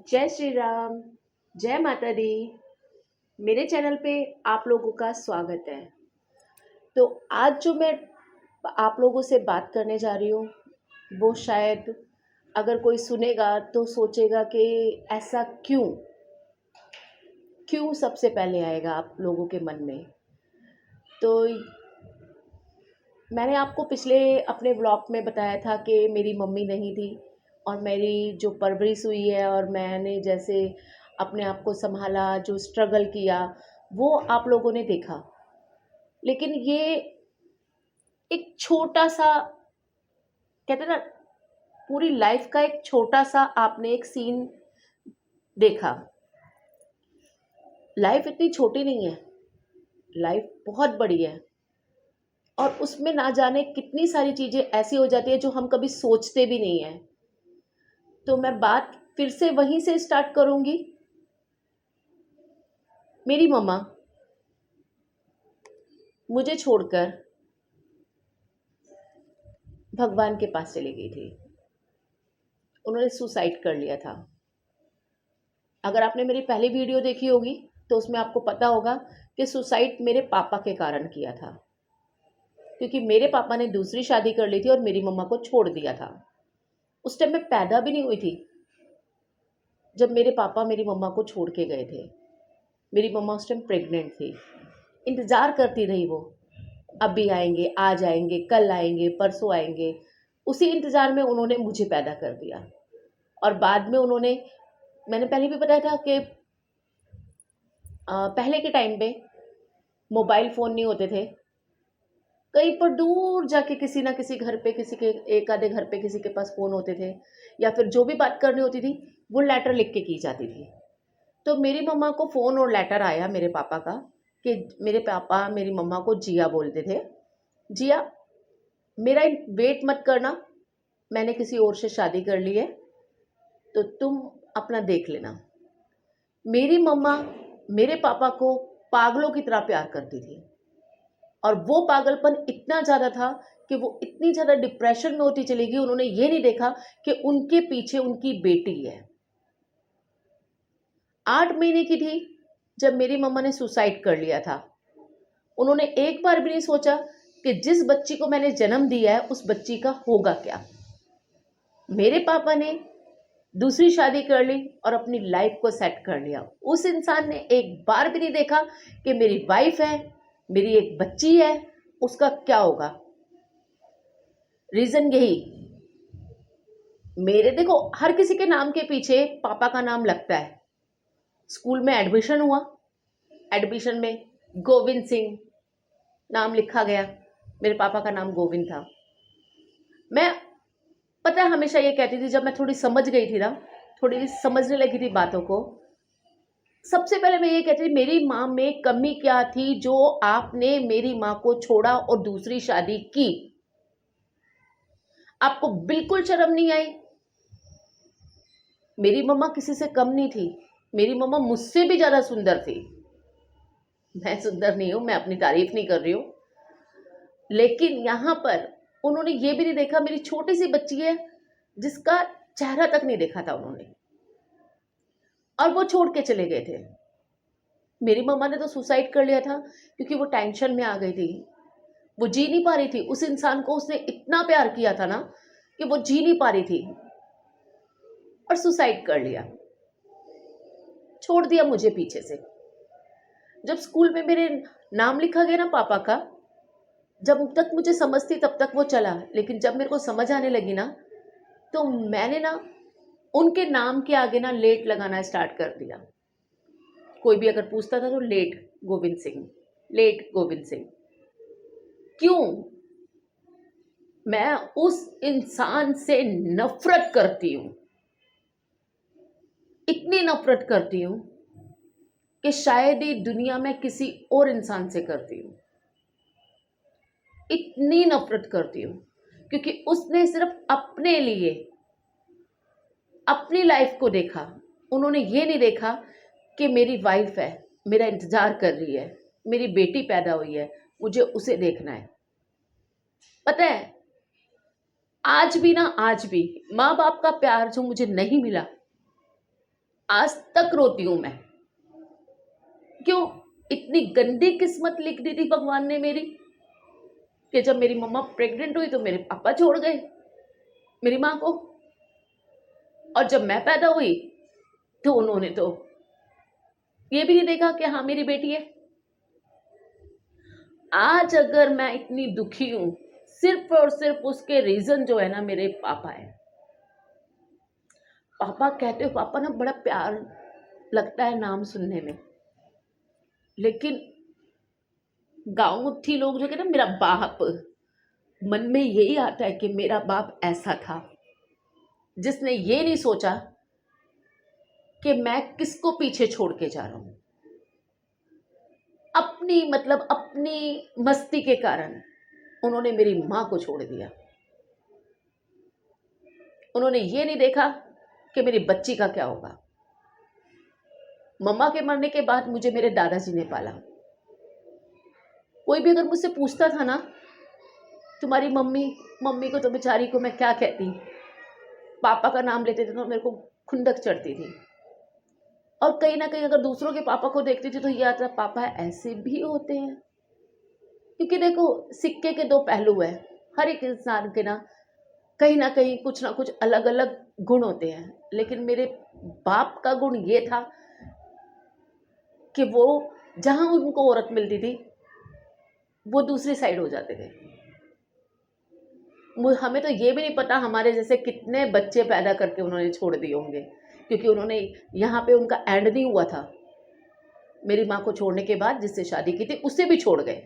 जय श्री राम। जय माता दी। मेरे चैनल पे आप लोगों का स्वागत है। तो आज जो मैं आप लोगों से बात करने जा रही हूँ वो शायद अगर कोई सुनेगा तो सोचेगा कि ऐसा क्यों क्यों सबसे पहले आएगा आप लोगों के मन में। तो मैंने आपको पिछले अपने व्लॉग में बताया था कि मेरी मम्मी नहीं थी और मेरी जो परवरिश हुई है और मैंने जैसे अपने आप को संभाला, जो स्ट्रगल किया, वो आप लोगों ने देखा। लेकिन ये एक छोटा सा, कहते हैं ना, पूरी लाइफ का एक छोटा सा आपने एक सीन देखा। लाइफ इतनी छोटी नहीं है, लाइफ बहुत बड़ी है और उसमें ना जाने कितनी सारी चीज़ें ऐसी हो जाती है जो हम कभी सोचते भी नहीं हैं। तो मैं बात फिर से वहीं से स्टार्ट करूंगी। मेरी मम्मा मुझे छोड़कर भगवान के पास चली गई थी। उन्होंने सुसाइड कर लिया था। अगर आपने मेरी पहली वीडियो देखी होगी तो उसमें आपको पता होगा कि सुसाइड मेरे पापा के कारण किया था, क्योंकि मेरे पापा ने दूसरी शादी कर ली थी और मेरी मम्मा को छोड़ दिया था। उस टाइम मैं पैदा भी नहीं हुई थी जब मेरे पापा मेरी मम्मा को छोड़ के गए थे। मेरी मम्मा उस टाइम प्रेग्नेंट थी। इंतज़ार करती रही वो, अभी आएंगे, आज आएंगे, कल आएंगे, परसों आएंगे। उसी इंतज़ार में उन्होंने मुझे पैदा कर दिया। और बाद में उन्होंने, मैंने पहले भी बताया था कि पहले के टाइम पे मोबाइल फ़ोन नहीं होते थे। कहीं पर दूर जाके किसी ना किसी घर पे, किसी के एक आधे घर पे किसी के पास फ़ोन होते थे, या फिर जो भी बात करनी होती थी वो लेटर लिख के की जाती थी। तो मेरी मम्मा को फ़ोन और लेटर आया मेरे पापा का कि मेरे पापा मेरी मम्मा को जिया बोलते थे। जिया, मेरा वेट मत करना, मैंने किसी और से शादी कर ली है, तो तुम अपना देख लेना। मेरी मम्मा मेरे पापा को पागलों की तरह प्यार करती थी और वो पागलपन इतना ज़्यादा था कि वो इतनी ज़्यादा डिप्रेशन में होती चली गई। उन्होंने ये नहीं देखा कि उनके पीछे उनकी बेटी है। 8 महीने की थी जब मेरी मम्मा ने सुसाइड कर लिया था। उन्होंने एक बार भी नहीं सोचा कि जिस बच्ची को मैंने जन्म दिया है उस बच्ची का होगा क्या। मेरे पापा ने दूसरी शादी कर ली और अपनी लाइफ को सेट कर लिया। उस इंसान ने एक बार भी नहीं देखा कि मेरी वाइफ है, मेरी एक बच्ची है, उसका क्या होगा। रीजन यही, मेरे देखो हर किसी के नाम के पीछे पापा का नाम लगता है। स्कूल में एडमिशन हुआ, एडमिशन में गोविंद सिंह नाम लिखा गया, मेरे पापा का नाम गोविंद था। मैं, पता है, हमेशा ये कहती थी, जब मैं थोड़ी समझ गई थी ना, थोड़ी समझने लगी थी बातों को, सबसे पहले मैं ये कहती थी मेरी माँ में कमी क्या थी जो आपने मेरी माँ को छोड़ा और दूसरी शादी की। आपको बिल्कुल शर्म नहीं आई। मेरी मम्मा किसी से कम नहीं थी, मेरी मम्मा मुझसे भी ज्यादा सुंदर थी। मैं सुंदर नहीं हूं, मैं अपनी तारीफ नहीं कर रही हूं, लेकिन यहां पर उन्होंने ये भी नहीं देखा मेरी छोटी सी बच्ची है जिसका चेहरा तक नहीं देखा था उन्होंने, और वो छोड़ के चले गए थे। मेरी मम्मा ने तो सुसाइड कर लिया था क्योंकि वो टेंशन में आ गई थी। वो जी नहीं पा रही थी, उस इंसान को उसने इतना प्यार किया था ना कि वो जी नहीं पा रही थी और सुसाइड कर लिया, छोड़ दिया मुझे पीछे से। जब स्कूल में मेरे नाम लिखा गया ना पापा का, जब तक मुझे समझ थी तब तक वो चला, लेकिन जब मेरे को समझ आने लगी ना तो मैंने ना उनके नाम के आगे ना लेट लगाना स्टार्ट कर दिया। कोई भी अगर पूछता था तो लेट गोविंद सिंह, लेट गोविंद सिंह। क्यों? मैं उस इंसान से नफरत करती हूं, इतनी नफरत करती हूं कि शायद ही दुनिया में किसी और इंसान से करती हूं। इतनी नफरत करती हूं क्योंकि उसने सिर्फ अपने लिए अपनी लाइफ को देखा। उन्होंने ये नहीं देखा कि मेरी वाइफ है, मेरा इंतजार कर रही है, मेरी बेटी पैदा हुई है, मुझे उसे देखना है। पता है, आज भी ना, आज भी माँ बाप का प्यार जो मुझे नहीं मिला, आज तक रोती हूं मैं। क्यों? इतनी गंदी किस्मत लिख दी थी भगवान ने मेरी कि जब मेरी मम्मा प्रेग्नेंट हुई तो मेरे पापा छोड़ गए मेरी माँ को, और जब मैं पैदा हुई तो उन्होंने तो ये भी नहीं देखा कि हाँ मेरी बेटी है। आज अगर मैं इतनी दुखी हूं, सिर्फ और सिर्फ उसके रीजन जो है ना मेरे पापा है। पापा कहते हो, पापा ना बड़ा प्यार लगता है नाम सुनने में, लेकिन गांव थी लोग जो कहते ना मेरा बाप, मन में यही आता है कि मेरा बाप ऐसा था जिसने ये नहीं सोचा कि मैं किसको पीछे छोड़ के जा रहा हूं। अपनी मस्ती के कारण उन्होंने मेरी मां को छोड़ दिया। उन्होंने ये नहीं देखा कि मेरी बच्ची का क्या होगा। मम्मा के मरने के बाद मुझे मेरे दादाजी ने पाला। कोई भी अगर मुझसे पूछता था ना, तुम्हारी मम्मी को तो बेचारी को मैं क्या कहती, पापा का नाम लेते थे तो मेरे को खुंदक चढ़ती थी। और कहीं ना कहीं अगर दूसरों के पापा को देखती थी तो ये आता, पापा ऐसे भी होते हैं। क्योंकि देखो, सिक्के के दो पहलू है। हर एक इंसान के ना कहीं कुछ ना कुछ अलग अलग गुण होते हैं, लेकिन मेरे बाप का गुण ये था कि वो जहां उनको औरत मिलती थी वो दूसरी साइड हो जाते थे। हमें तो ये भी नहीं पता हमारे जैसे कितने बच्चे पैदा करके उन्होंने छोड़ दिए होंगे, क्योंकि उन्होंने यहाँ पे उनका एंड नहीं हुआ था। मेरी माँ को छोड़ने के बाद जिससे शादी की थी उसे भी छोड़ गए।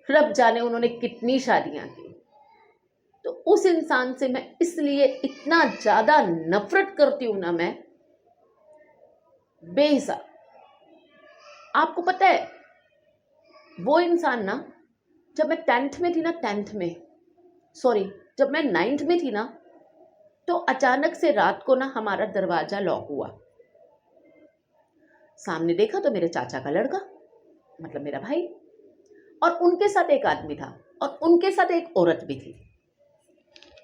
रब जाने उन्होंने कितनी शादियां की। तो उस इंसान से मैं इसलिए इतना ज्यादा नफरत करती हूं ना, मैं बेहिसाब। आपको पता है वो इंसान ना, जब मैं 10th में थी ना, जब मैं 9th में थी ना, तो अचानक से रात को ना हमारा दरवाजा लॉक हुआ। सामने देखा तो मेरे चाचा का लड़का, मतलब मेरा भाई, और उनके साथ एक आदमी था और उनके साथ एक औरत भी थी।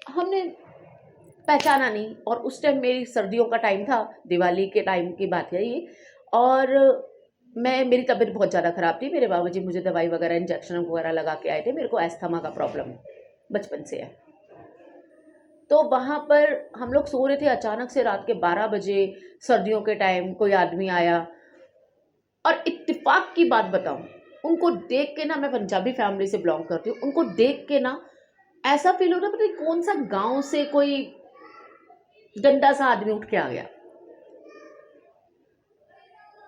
हमने पहचाना नहीं, और उस टाइम मेरी सर्दियों का टाइम था, दिवाली के टाइम की बात है ये। और मेरी तबीयत बहुत ज़्यादा ख़राब थी। मेरे बाबूजी मुझे दवाई वगैरह इंजेक्शन वगैरह लगा के आए थे। मेरे को एस्थमा का प्रॉब्लम बचपन से है। तो वहाँ पर हम लोग सो रहे थे, अचानक से रात के 12 बजे सर्दियों के टाइम कोई आदमी आया। और इत्तेफाक की बात बताऊं, उनको देख के ना, मैं पंजाबी फैमिली से बिलोंग करती हूँ, उनको देख के ना ऐसा फील हो रहा, पता नहीं कौन सा गांव से कोई गंदा सा आदमी उठ के आ गया।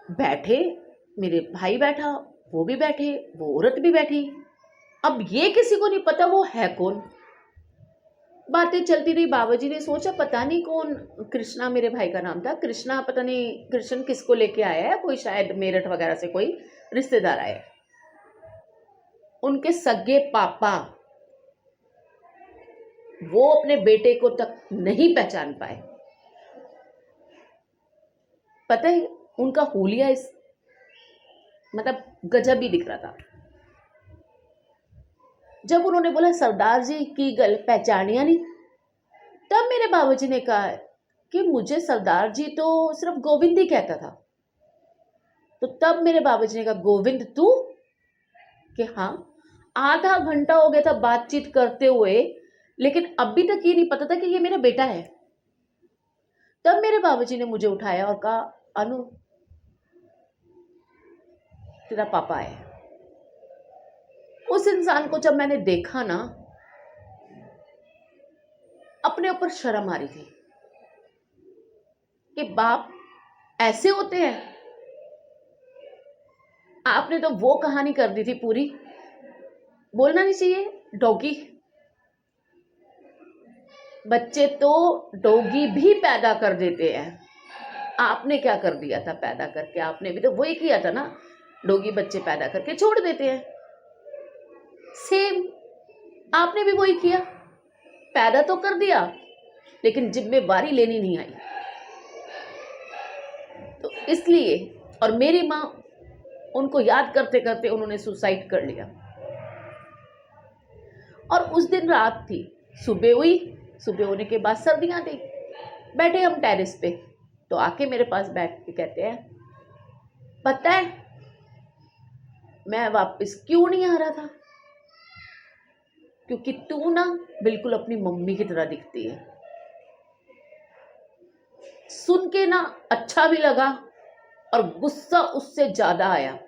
बैठे, मेरे भाई बैठा, वो भी बैठे, वो औरत भी बैठी। अब ये किसी को नहीं पता वो है कौन। बातें चलती रही। बाबाजी ने सोचा पता नहीं कौन, कृष्णा मेरे भाई का नाम था, कृष्णा, पता नहीं कृष्ण किसको लेके आया है, कोई शायद मेरठ वगैरह से कोई रिश्तेदार आए। उनके सगे पापा वो अपने बेटे को तक नहीं पहचान पाए। पता है उनका हुलिया मतलब गजब ही दिख रहा था। जब उन्होंने बोला सरदार जी की गल पहचानिया नहीं, तब मेरे बाबूजी ने कहा कि मुझे सरदार जी तो सिर्फ गोविंद ही कहता था। तो तब मेरे बाबूजी ने कहा गोविंद तू? कि हाँ। आधा घंटा हो गया था बातचीत करते हुए, लेकिन अभी तक ये नहीं पता था कि ये मेरा बेटा है। तब मेरे बाबूजी ने मुझे उठाया और कहा अनु, तेरा पापा है। उस इंसान को जब मैंने देखा ना, अपने ऊपर शर्म आ रही थी कि बाप ऐसे होते हैं। आपने तो वो कहानी कर दी थी पूरी, बोलना नहीं चाहिए डॉगी। बच्चे तो डॉगी भी पैदा कर देते हैं। आपने क्या कर दिया था पैदा करके? आपने भी तो वही किया था ना, डॉगी बच्चे पैदा करके छोड़ देते हैं। सेम आपने भी वही किया, पैदा तो कर दिया लेकिन जिम्मेवारी लेनी नहीं आई। तो इसलिए, और मेरी माँ, उनको याद करते करते उन्होंने सुसाइड कर लिया। और उस दिन रात थी, सुबह हुई, सुबह होने के बाद सर्दियां थी। बैठे हम टेरेस पे, तो आके मेरे पास बैठ के कहते हैं, पता है मैं वापस क्यों नहीं आ रहा था? क्योंकि तू ना बिल्कुल अपनी मम्मी की तरह दिखती है। सुन के ना अच्छा भी लगा और गुस्सा उससे ज्यादा आया।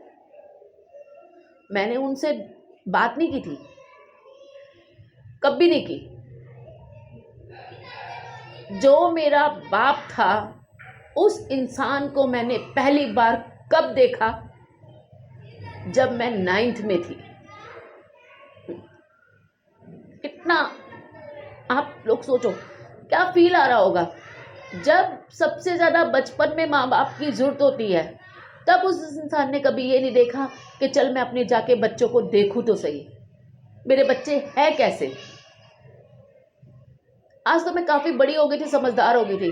मैंने उनसे बात नहीं की थी, कभी नहीं की। जो मेरा बाप था उस इंसान को मैंने पहली बार कब देखा? जब मैं 9th में थी। कितना, आप लोग सोचो क्या फील आ रहा होगा जब सबसे ज्यादा बचपन में माँ बाप की जरूरत होती है, तब उस इंसान ने कभी ये नहीं देखा कि चल मैं अपने जाके बच्चों को देखूं तो सही, मेरे बच्चे हैं कैसे। आज तो मैं काफी बड़ी हो गई थी, समझदार हो गई थी,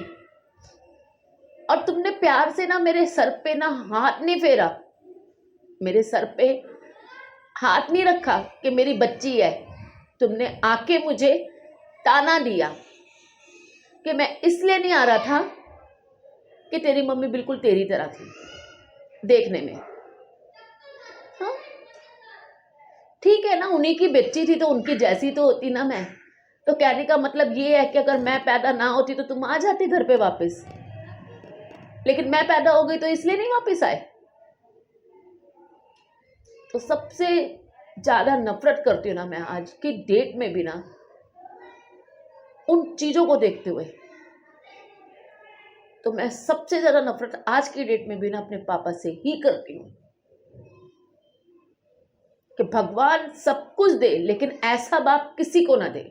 और तुमने प्यार से ना मेरे सर पे ना हाथ नहीं फेरा, मेरे सर पे हाथ नहीं रखा कि मेरी बच्ची है। तुमने आके मुझे ताना दिया कि मैं इसलिए नहीं आ रहा था कि तेरी मम्मी बिल्कुल तेरी तरह थी देखने में। हाँ ठीक है ना, उन्हीं की बच्ची थी तो उनकी जैसी तो होती ना मैं। तो कहने का मतलब ये है कि अगर मैं पैदा ना होती तो तुम आ जाते घर पे वापस, लेकिन मैं पैदा हो गई तो इसलिए नहीं वापस आए। तो सबसे ज्यादा नफरत करती हूँ ना मैं आज की डेट में भी ना, उन चीजों को देखते हुए तो मैं सबसे ज्यादा नफरत आज की डेट में भी ना अपने पापा से ही करती हूँ कि भगवान सब कुछ दे लेकिन ऐसा बाप किसी को ना दे।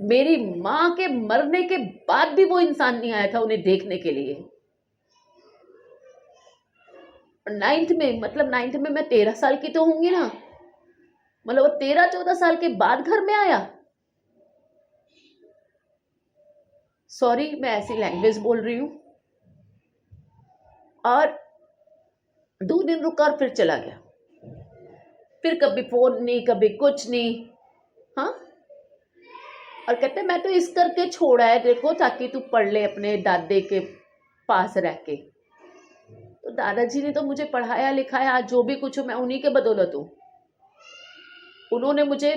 मेरी मां के मरने के बाद भी वो इंसान नहीं आया था उन्हें देखने के लिए। 9th में, मतलब 9th में मैं 13 साल की तो होंगी ना, मतलब वो 13-14 साल के बाद घर में आया। सॉरी मैं ऐसी लैंग्वेज बोल रही हूं। और 2 दिन रुका और फिर चला गया, फिर कभी फोन नहीं, कभी कुछ नहीं। हाँ, और कहते मैं तो इस करके छोड़ा है तेरे को ताकि तू पढ़ ले अपने दादे के पास रह के। तो दादाजी ने तो मुझे पढ़ाया लिखाया, आज जो भी कुछ हूं मैं उन्हीं के बदौलत हूं। उन्होंने मुझे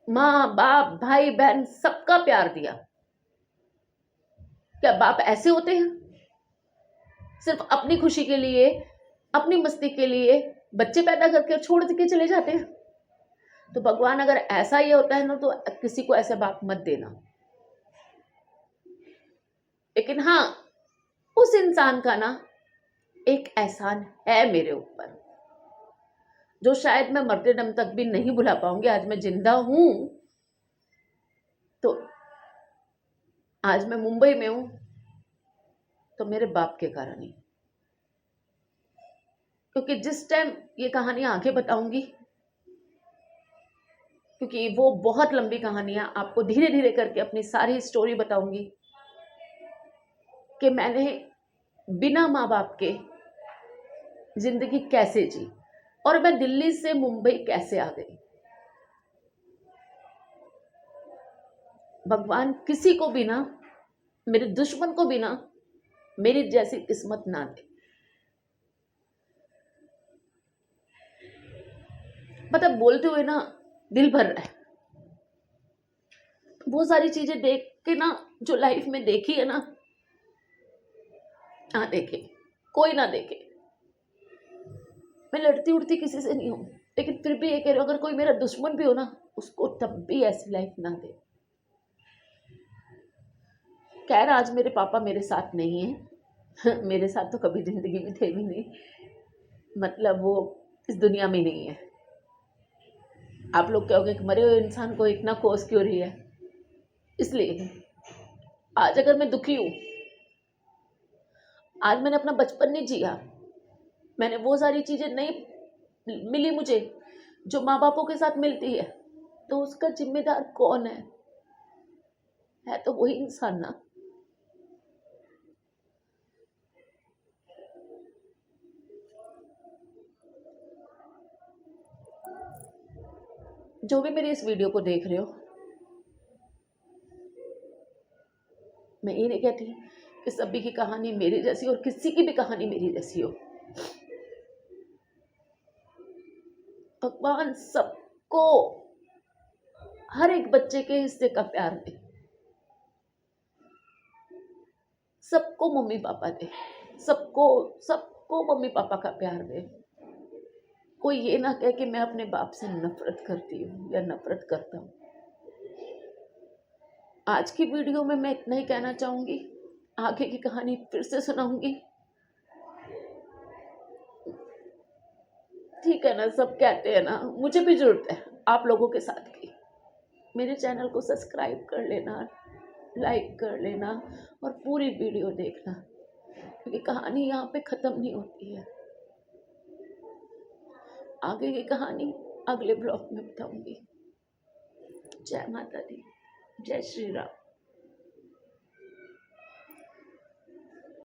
माँ बाप भाई बहन सबका प्यार दिया। क्या बाप ऐसे होते हैं सिर्फ अपनी खुशी के लिए, अपनी मस्ती के लिए बच्चे पैदा करके छोड़ के चले जाते हैं? तो भगवान अगर ऐसा ही होता है ना तो किसी को ऐसे बाप मत देना। लेकिन हाँ, उस इंसान का ना एक एहसान है मेरे ऊपर जो शायद मैं मरते दम तक भी नहीं भुला पाऊंगी। आज मैं जिंदा हूं तो, आज मैं मुंबई में हूं तो मेरे बाप के कारण ही। क्योंकि जिस टाइम ये कहानी आगे बताऊंगी, क्योंकि वो बहुत लंबी कहानियां आपको धीरे धीरे करके अपनी सारी स्टोरी बताऊंगी कि मैंने बिना माँ बाप के जिंदगी कैसे जी और मैं दिल्ली से मुंबई कैसे आ गई। भगवान किसी को भी ना, मेरे दुश्मन को भी ना मेरी जैसी किस्मत ना दे। मतलब बोलते हुए ना दिल भर रहा है। वो सारी चीजें देख के ना, जो लाइफ में देखी है ना, ना देखे, कोई ना देखे। मैं लड़ती उड़ती किसी से नहीं हूं, लेकिन फिर भी ये कह रही हूं, अगर कोई मेरा दुश्मन भी हो ना उसको तब भी ऐसी लाइफ ना दे। खैर आज मेरे पापा मेरे साथ नहीं है मेरे साथ तो कभी जिंदगी में थे भी नहीं, मतलब वो इस दुनिया में नहीं है। आप लोग कहोगे कि मरे हुए इंसान को इतना कोस क्यों रही है? इसलिए आज अगर मैं दुखी हूं, आज मैंने अपना बचपन नहीं जिया, मैंने वो सारी चीजें नहीं मिली मुझे जो माँ बापों के साथ मिलती है, तो उसका जिम्मेदार कौन है तो वही इंसान ना। जो भी मेरे इस वीडियो को देख रहे हो, मैं ये नहीं कहती कि सभी की कहानी मेरी जैसी और किसी की भी कहानी मेरी जैसी हो। भगवान सबको, हर एक बच्चे के हिस्से का प्यार दे, सबको मम्मी पापा दे, सबको सबको मम्मी पापा का प्यार दे। कोई ये ना कहे कि मैं अपने बाप से नफरत करती हूँ या नफरत करता हूँ। आज की वीडियो में मैं इतना ही कहना चाहूंगी। आगे की कहानी फिर से सुनाऊंगी। ठीक है ना, सब कहते हैं ना, मुझे भी जरूरत है आप लोगों के साथ की। मेरे चैनल को सब्सक्राइब कर लेना, लाइक कर लेना और पूरी वीडियो देखना, क्योंकि कहानी यहाँ पे ख़त्म नहीं होती है। आगे की कहानी अगले ब्लॉग में बताऊंगी। जय माता दी, जय श्री राम।